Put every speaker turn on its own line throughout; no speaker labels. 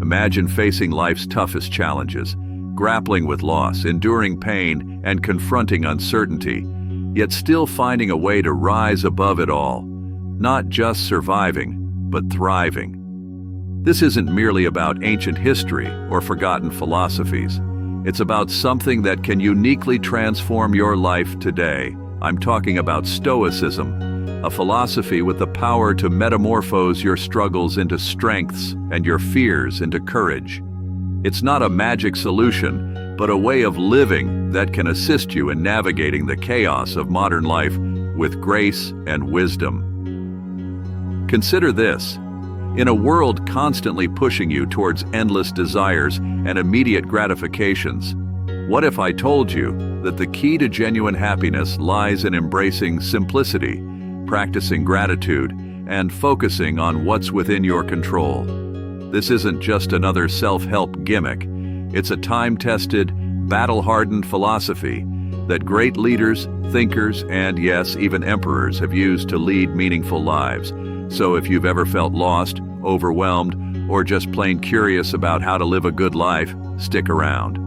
Imagine facing life's toughest challenges, grappling with loss, enduring pain, and confronting uncertainty, yet still finding a way to rise above it all, not just surviving, but thriving. This isn't merely about ancient history or forgotten philosophies. It's about something that can uniquely transform your life today. I'm talking about Stoicism, a philosophy with the power to metamorphose your struggles into strengths and your fears into courage. It's not a magic solution, but a way of living that can assist you in navigating the chaos of modern life with grace and wisdom. Consider this. In a world constantly pushing you towards endless desires and immediate gratifications, what if I told you that the key to genuine happiness lies in embracing simplicity, practicing gratitude, and focusing on what's within your control? This isn't just another self-help gimmick. It's a time-tested, battle-hardened philosophy that great leaders, thinkers, and yes, even emperors have used to lead meaningful lives. So if you've ever felt lost, overwhelmed, or just plain curious about how to live a good life, stick around.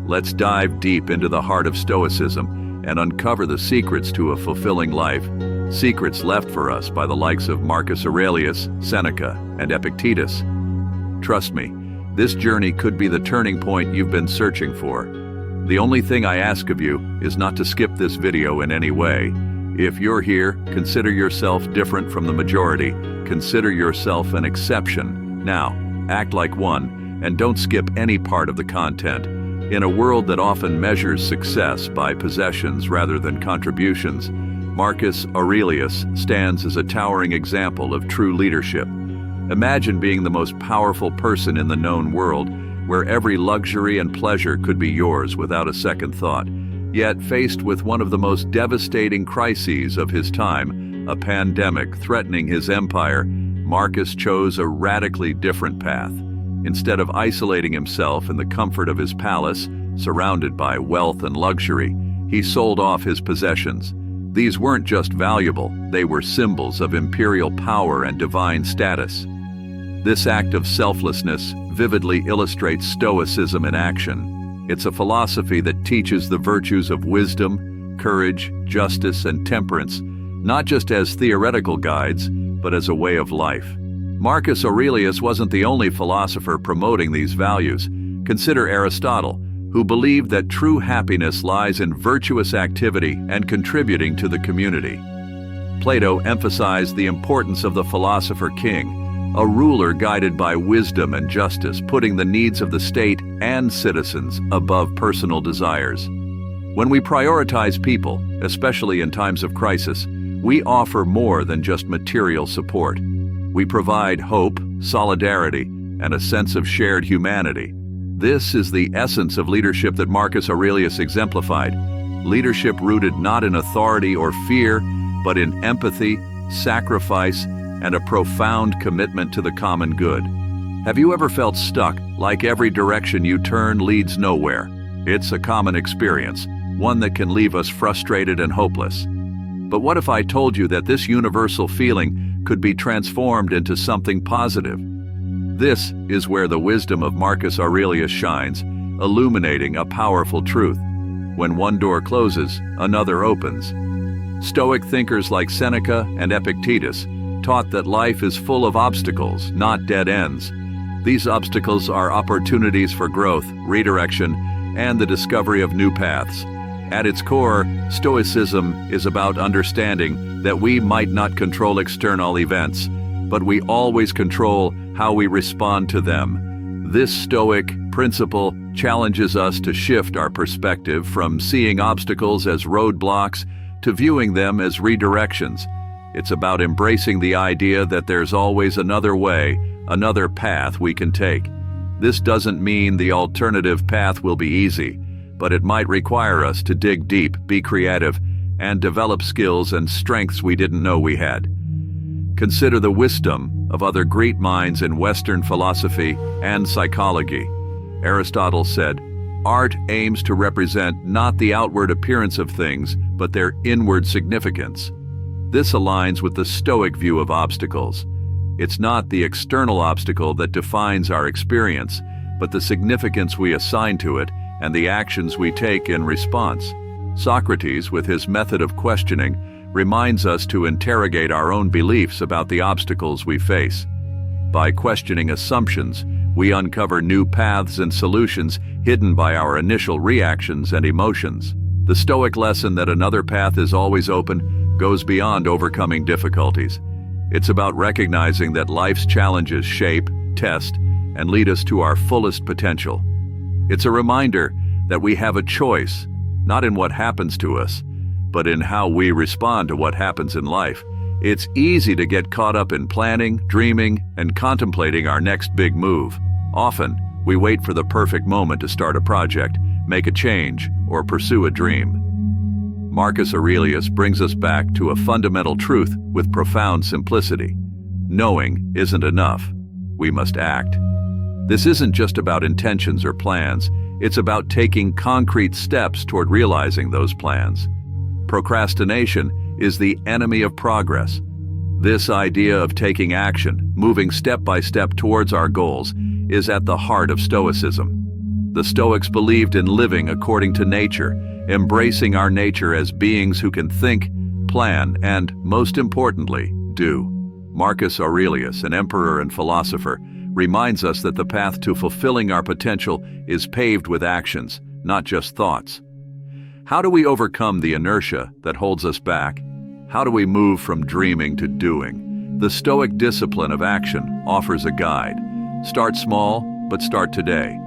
Let's dive deep into the heart of Stoicism and uncover the secrets to a fulfilling life, secrets left for us by the likes of Marcus Aurelius, Seneca, and Epictetus. Trust me, this journey could be the turning point you've been searching for. The only thing I ask of you is not to skip this video in any way. If you're here, consider yourself different from the majority. Consider yourself an exception. Now, act like one, and don't skip any part of the content. In a world that often measures success by possessions rather than contributions, Marcus Aurelius stands as a towering example of true leadership. Imagine being the most powerful person in the known world, where every luxury and pleasure could be yours without a second thought. Yet, faced with one of the most devastating crises of his time, a pandemic threatening his empire, Marcus chose a radically different path. Instead of isolating himself in the comfort of his palace, surrounded by wealth and luxury, he sold off his possessions. These weren't just valuable, they were symbols of imperial power and divine status. This act of selflessness vividly illustrates Stoicism in action. It's a philosophy that teaches the virtues of wisdom, courage, justice, and temperance, not just as theoretical guides, but as a way of life. Marcus Aurelius wasn't the only philosopher promoting these values. Consider Aristotle, who believed that true happiness lies in virtuous activity and contributing to the community. Plato emphasized the importance of the philosopher king, a ruler guided by wisdom and justice, putting the needs of the state and citizens above personal desires. When we prioritize people, especially in times of crisis, we offer more than just material support. We provide hope, solidarity, and a sense of shared humanity. This is the essence of leadership that Marcus Aurelius exemplified. Leadership rooted not in authority or fear, but in empathy, sacrifice, and a profound commitment to the common good. Have you ever felt stuck, like every direction you turn leads nowhere? It's a common experience, one that can leave us frustrated and hopeless. But what if I told you that this universal feeling could be transformed into something positive? This is where the wisdom of Marcus Aurelius shines, illuminating a powerful truth. When one door closes, another opens. Stoic thinkers like Seneca and Epictetus taught that life is full of obstacles, not dead ends. These obstacles are opportunities for growth, redirection, and the discovery of new paths. At its core, Stoicism is about understanding that we might not control external events, but we always control how we respond to them. This Stoic principle challenges us to shift our perspective from seeing obstacles as roadblocks to viewing them as redirections. It's about embracing the idea that there's always another way, another path we can take. This doesn't mean the alternative path will be easy, but it might require us to dig deep, be creative, and develop skills and strengths we didn't know we had. Consider the wisdom of other great minds in Western philosophy and psychology. Aristotle said, "Art aims to represent not the outward appearance of things, but their inward significance." This aligns with the Stoic view of obstacles. It's not the external obstacle that defines our experience, but the significance we assign to it and the actions we take in response. Socrates, with his method of questioning, reminds us to interrogate our own beliefs about the obstacles we face. By questioning assumptions, we uncover new paths and solutions hidden by our initial reactions and emotions. The Stoic lesson that another path is always open goes beyond overcoming difficulties. It's about recognizing that life's challenges shape, test, and lead us to our fullest potential. It's a reminder that we have a choice, not in what happens to us, but in how we respond to what happens in life. It's easy to get caught up in planning, dreaming, and contemplating our next big move. Often, we wait for the perfect moment to start a project, make a change, or pursue a dream. Marcus Aurelius brings us back to a fundamental truth with profound simplicity. Knowing isn't enough. We must act. This isn't just about intentions or plans. It's about taking concrete steps toward realizing those plans. Procrastination is the enemy of progress. This idea of taking action, moving step by step towards our goals, is at the heart of Stoicism. The Stoics believed in living according to nature, embracing our nature as beings who can think, plan, and, most importantly, do. Marcus Aurelius, an emperor and philosopher, reminds us that the path to fulfilling our potential is paved with actions, not just thoughts. How do we overcome the inertia that holds us back? How do we move from dreaming to doing? The Stoic discipline of action offers a guide. Start small, but start today.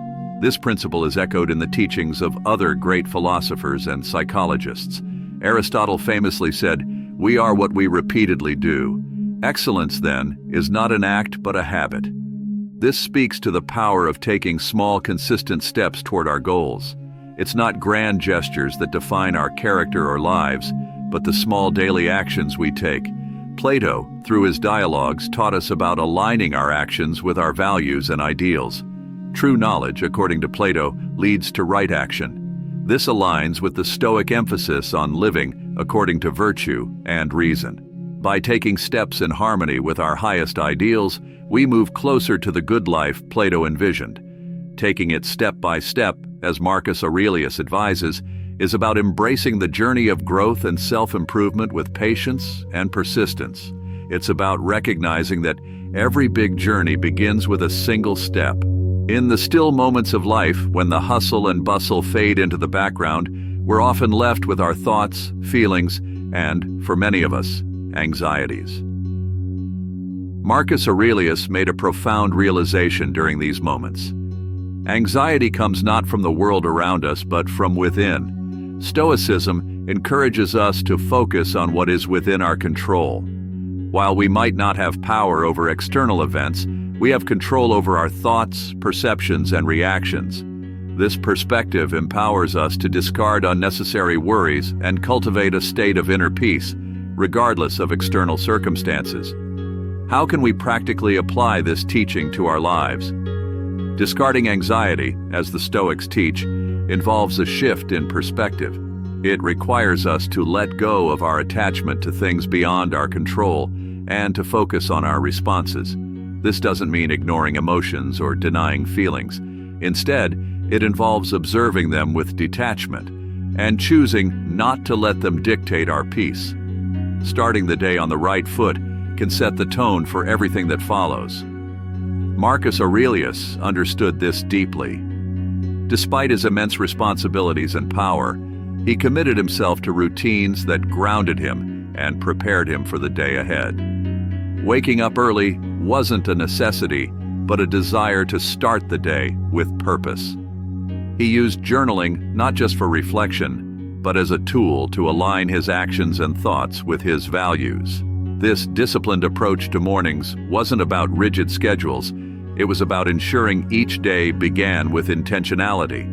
This principle is echoed in the teachings of other great philosophers and psychologists. Aristotle famously said, "We are what we repeatedly do." Excellence, then, is not an act but a habit. This speaks to the power of taking small, consistent steps toward our goals. It's not grand gestures that define our character or lives, but the small daily actions we take. Plato, through his dialogues, taught us about aligning our actions with our values and ideals. True knowledge, according to Plato, leads to right action. This aligns with the Stoic emphasis on living according to virtue and reason. By taking steps in harmony with our highest ideals, we move closer to the good life Plato envisioned. Taking it step by step, as Marcus Aurelius advises, is about embracing the journey of growth and self-improvement with patience and persistence. It's about recognizing that every big journey begins with a single step. In the still moments of life, when the hustle and bustle fade into the background, we're often left with our thoughts, feelings, and, for many of us, anxieties. Marcus Aurelius made a profound realization during these moments. Anxiety comes not from the world around us, but from within. Stoicism encourages us to focus on what is within our control. While we might not have power over external events, we have control over our thoughts, perceptions, and reactions. This perspective empowers us to discard unnecessary worries and cultivate a state of inner peace, regardless of external circumstances. How can we practically apply this teaching to our lives? Discarding anxiety, as the Stoics teach, involves a shift in perspective. It requires us to let go of our attachment to things beyond our control and to focus on our responses. This doesn't mean ignoring emotions or denying feelings. Instead, it involves observing them with detachment and choosing not to let them dictate our peace. Starting the day on the right foot can set the tone for everything that follows. Marcus Aurelius understood this deeply. Despite his immense responsibilities and power, he committed himself to routines that grounded him and prepared him for the day ahead. Waking up early wasn't a necessity, but a desire to start the day with purpose. He used journaling not just for reflection, but as a tool to align his actions and thoughts with his values. This disciplined approach to mornings wasn't about rigid schedules. It was about ensuring each day began with intentionality.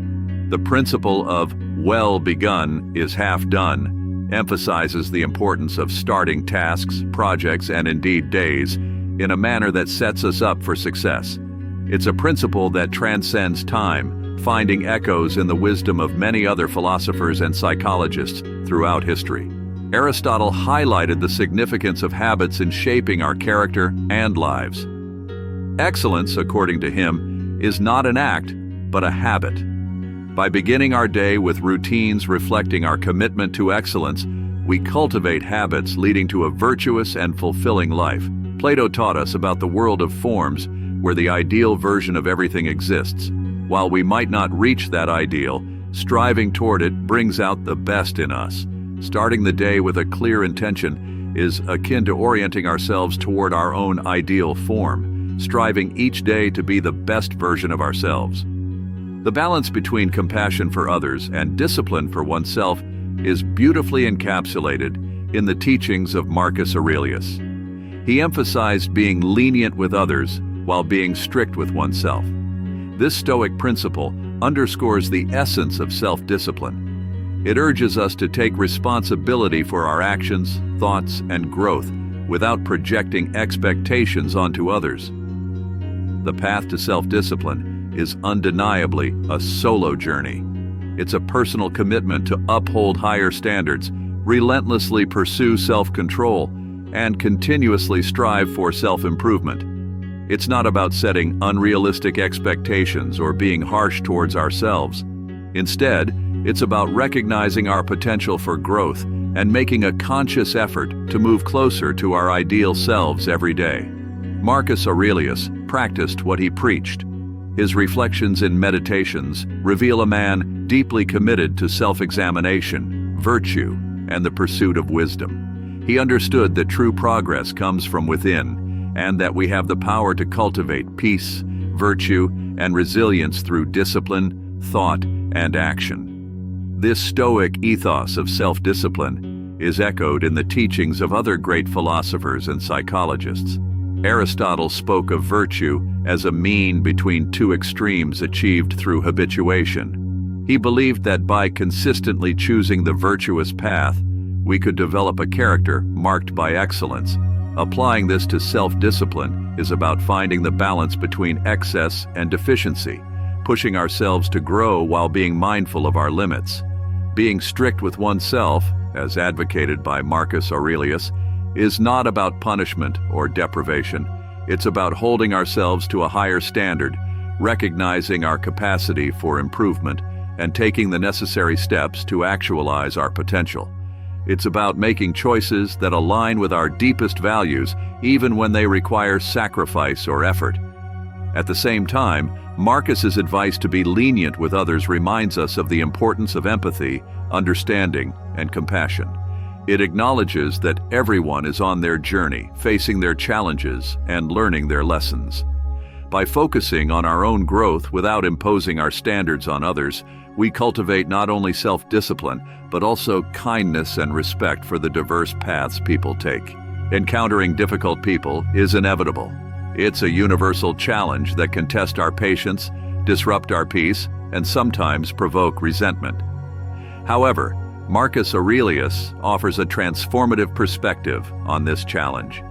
The principle of "well begun is half done" emphasizes the importance of starting tasks, projects, and indeed days in a manner that sets us up for success. It's a principle that transcends time, finding echoes in the wisdom of many other philosophers and psychologists throughout history. Aristotle highlighted the significance of habits in shaping our character and lives. Excellence, according to him, is not an act, but a habit. By beginning our day with routines reflecting our commitment to excellence, we cultivate habits leading to a virtuous and fulfilling life. Plato taught us about the world of forms, where the ideal version of everything exists. While we might not reach that ideal, striving toward it brings out the best in us. Starting the day with a clear intention is akin to orienting ourselves toward our own ideal form, striving each day to be the best version of ourselves. The balance between compassion for others and discipline for oneself is beautifully encapsulated in the teachings of Marcus Aurelius. He emphasized being lenient with others while being strict with oneself. This Stoic principle underscores the essence of self-discipline. It urges us to take responsibility for our actions, thoughts, and growth without projecting expectations onto others. The path to self-discipline is undeniably a solo journey. It's a personal commitment to uphold higher standards, relentlessly pursue self-control, and continuously strive for self-improvement. It's not about setting unrealistic expectations or being harsh towards ourselves. Instead, it's about recognizing our potential for growth and making a conscious effort to move closer to our ideal selves every day. Marcus Aurelius practiced what he preached. His reflections and meditations reveal a man deeply committed to self-examination, virtue, and the pursuit of wisdom. He understood that true progress comes from within, and that we have the power to cultivate peace, virtue, and resilience through discipline, thought, and action. This Stoic ethos of self-discipline is echoed in the teachings of other great philosophers and psychologists. Aristotle spoke of virtue as a mean between two extremes achieved through habituation. He believed that by consistently choosing the virtuous path, we could develop a character marked by excellence. Applying this to self-discipline is about finding the balance between excess and deficiency, pushing ourselves to grow while being mindful of our limits. Being strict with oneself, as advocated by Marcus Aurelius, is not about punishment or deprivation. It's about holding ourselves to a higher standard, recognizing our capacity for improvement, and taking the necessary steps to actualize our potential. It's about making choices that align with our deepest values, even when they require sacrifice or effort. At the same time, Marcus's advice to be lenient with others reminds us of the importance of empathy, understanding, and compassion. It acknowledges that everyone is on their journey, facing their challenges and learning their lessons. By focusing on our own growth without imposing our standards on others, we cultivate not only self-discipline, but also kindness and respect for the diverse paths people take. Encountering difficult people is inevitable. It's a universal challenge that can test our patience, disrupt our peace, and sometimes provoke resentment. However, Marcus Aurelius offers a transformative perspective on this challenge.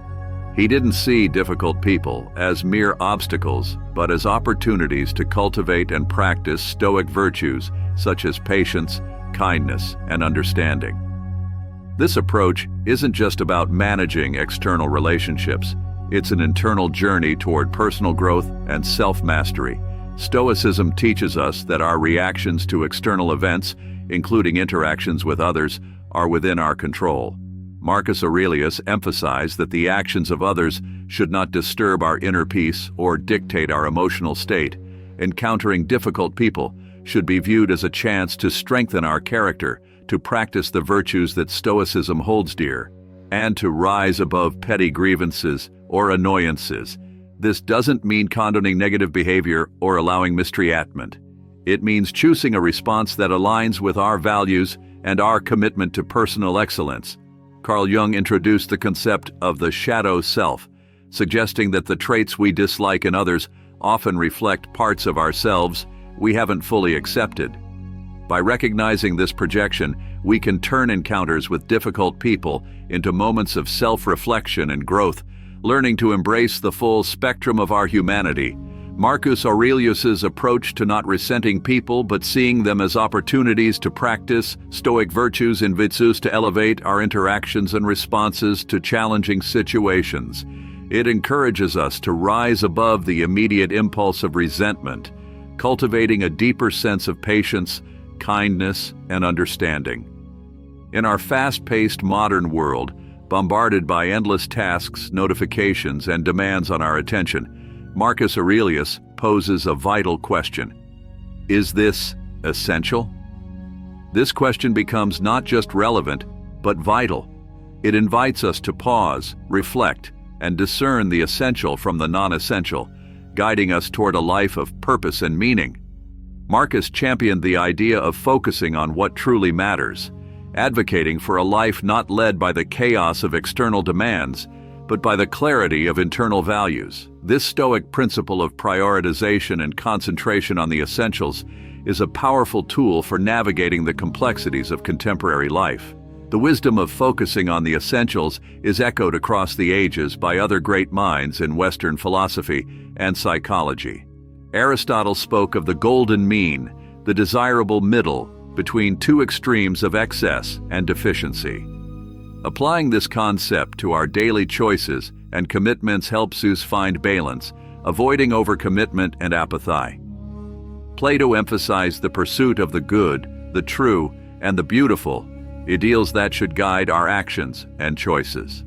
He didn't see difficult people as mere obstacles, but as opportunities to cultivate and practice Stoic virtues such as patience, kindness, and understanding. This approach isn't just about managing external relationships. It's an internal journey toward personal growth and self-mastery. Stoicism teaches us that our reactions to external events, including interactions with others, are within our control. Marcus Aurelius emphasized that the actions of others should not disturb our inner peace or dictate our emotional state. Encountering difficult people should be viewed as a chance to strengthen our character, to practice the virtues that Stoicism holds dear, and to rise above petty grievances or annoyances. This doesn't mean condoning negative behavior or allowing mistreatment. It means choosing a response that aligns with our values and our commitment to personal excellence. Carl Jung introduced the concept of the shadow self, suggesting that the traits we dislike in others often reflect parts of ourselves we haven't fully accepted. By recognizing this projection, we can turn encounters with difficult people into moments of self-reflection and growth, learning to embrace the full spectrum of our humanity, Marcus Aurelius's approach to not resenting people but seeing them as opportunities to practice Stoic virtues invites us to elevate our interactions and responses to challenging situations. It encourages us to rise above the immediate impulse of resentment, cultivating a deeper sense of patience, kindness, and understanding. In our fast-paced modern world, bombarded by endless tasks, notifications, and demands on our attention, Marcus Aurelius poses a vital question. Is this essential? This question becomes not just relevant, but vital. It invites us to pause, reflect, and discern the essential from the non-essential, guiding us toward a life of purpose and meaning. Marcus championed the idea of focusing on what truly matters, advocating for a life not led by the chaos of external demands, but by the clarity of internal values. This Stoic principle of prioritization and concentration on the essentials is a powerful tool for navigating the complexities of contemporary life. The wisdom of focusing on the essentials is echoed across the ages by other great minds in Western philosophy and psychology. Aristotle spoke of the golden mean, the desirable middle between two extremes of excess and deficiency. Applying this concept to our daily choices and commitments helps us find balance, avoiding overcommitment and apathy. Plato emphasized the pursuit of the good, the true, and the beautiful, ideals that should guide our actions and choices.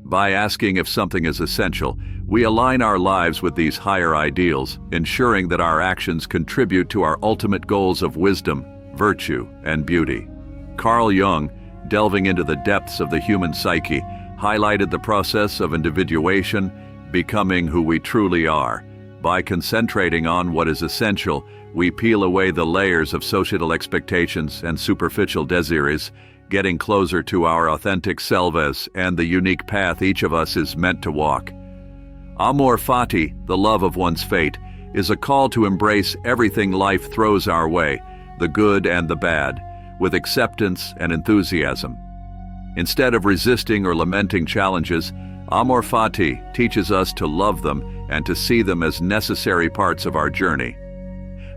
By asking if something is essential, we align our lives with these higher ideals, ensuring that our actions contribute to our ultimate goals of wisdom, virtue, and beauty. Carl Jung, delving into the depths of the human psyche, highlighted the process of individuation, becoming who we truly are. By concentrating on what is essential, we peel away the layers of societal expectations and superficial desires, getting closer to our authentic selves and the unique path each of us is meant to walk. Amor fati, the love of one's fate, is a call to embrace everything life throws our way, the good and the bad, with acceptance and enthusiasm. Instead of resisting or lamenting challenges, Amor fati teaches us to love them and to see them as necessary parts of our journey.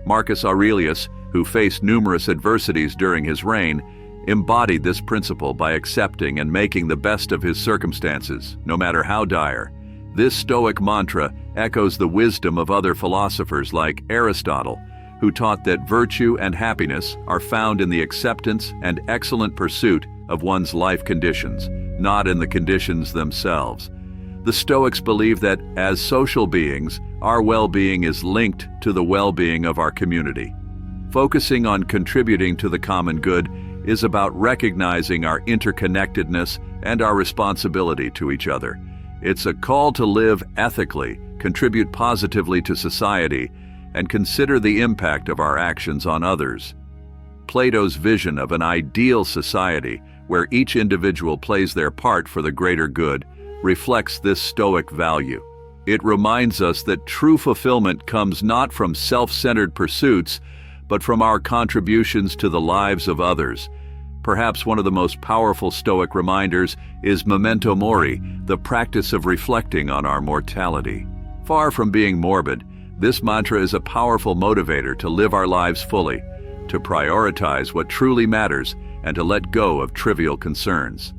Marcus Aurelius, who faced numerous adversities during his reign, embodied this principle by accepting and making the best of his circumstances, no matter how dire. This Stoic mantra echoes the wisdom of other philosophers like Aristotle, who taught that virtue and happiness are found in the acceptance and excellent pursuit of one's life conditions, not in the conditions themselves. The Stoics believe that, as social beings, our well-being is linked to the well-being of our community. Focusing on contributing to the common good is about recognizing our interconnectedness and our responsibility to each other. It's a call to live ethically, contribute positively to society, and consider the impact of our actions on others. Plato's vision of an ideal society where each individual plays their part for the greater good reflects this Stoic value. It reminds us that true fulfillment comes not from self-centered pursuits, but from our contributions to the lives of others. Perhaps one of the most powerful Stoic reminders is memento mori, the practice of reflecting on our mortality. Far from being morbid, this mantra is a powerful motivator to live our lives fully, to prioritize what truly matters, and to let go of trivial concerns.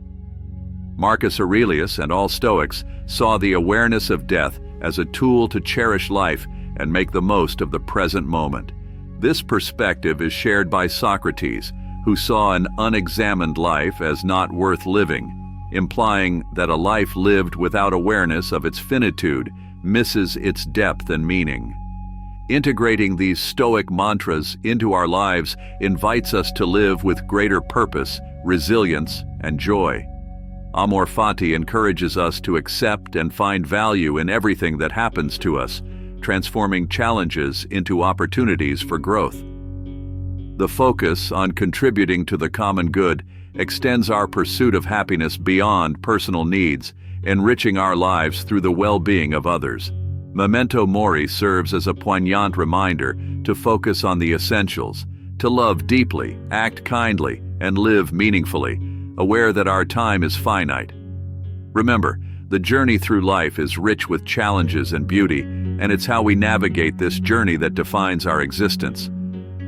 Marcus Aurelius and all Stoics saw the awareness of death as a tool to cherish life and make the most of the present moment. This perspective is shared by Socrates, who saw an unexamined life as not worth living, implying that a life lived without awareness of its finitude misses its depth and meaning. Integrating these Stoic mantras into our lives invites us to live with greater purpose, resilience, and joy. Amor fati encourages us to accept and find value in everything that happens to us, transforming challenges into opportunities for growth. The focus on contributing to the common good extends our pursuit of happiness beyond personal needs, enriching our lives through the well-being of others. Memento mori serves as a poignant reminder to focus on the essentials, to love deeply, act kindly, and live meaningfully, aware that our time is finite. Remember, the journey through life is rich with challenges and beauty, and it's how we navigate this journey that defines our existence.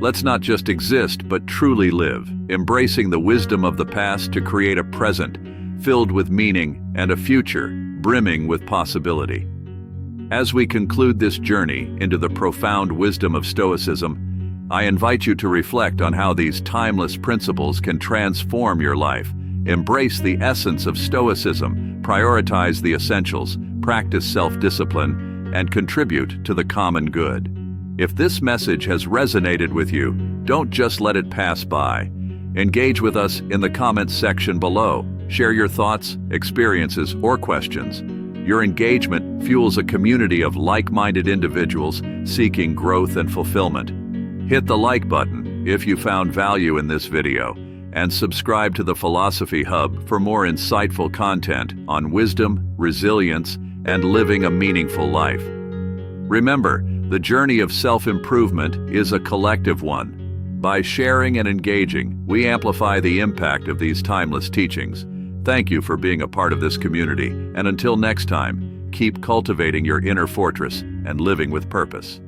Let's not just exist, but truly live, embracing the wisdom of the past to create a present filled with meaning and a future brimming with possibility. As we conclude this journey into the profound wisdom of Stoicism, I invite you to reflect on how these timeless principles can transform your life. Embrace the essence of Stoicism, prioritize the essentials, practice self-discipline, and contribute to the common good. If this message has resonated with you, don't just let it pass by. Engage with us in the comments section below. Share your thoughts, experiences, or questions. Your engagement fuels a community of like-minded individuals seeking growth and fulfillment. Hit the like button if you found value in this video, and subscribe to the Philosophy Hub for more insightful content on wisdom, resilience, and living a meaningful life. Remember, the journey of self-improvement is a collective one. By sharing and engaging, we amplify the impact of these timeless teachings. Thank you for being a part of this community, and until next time, keep cultivating your inner fortress and living with purpose.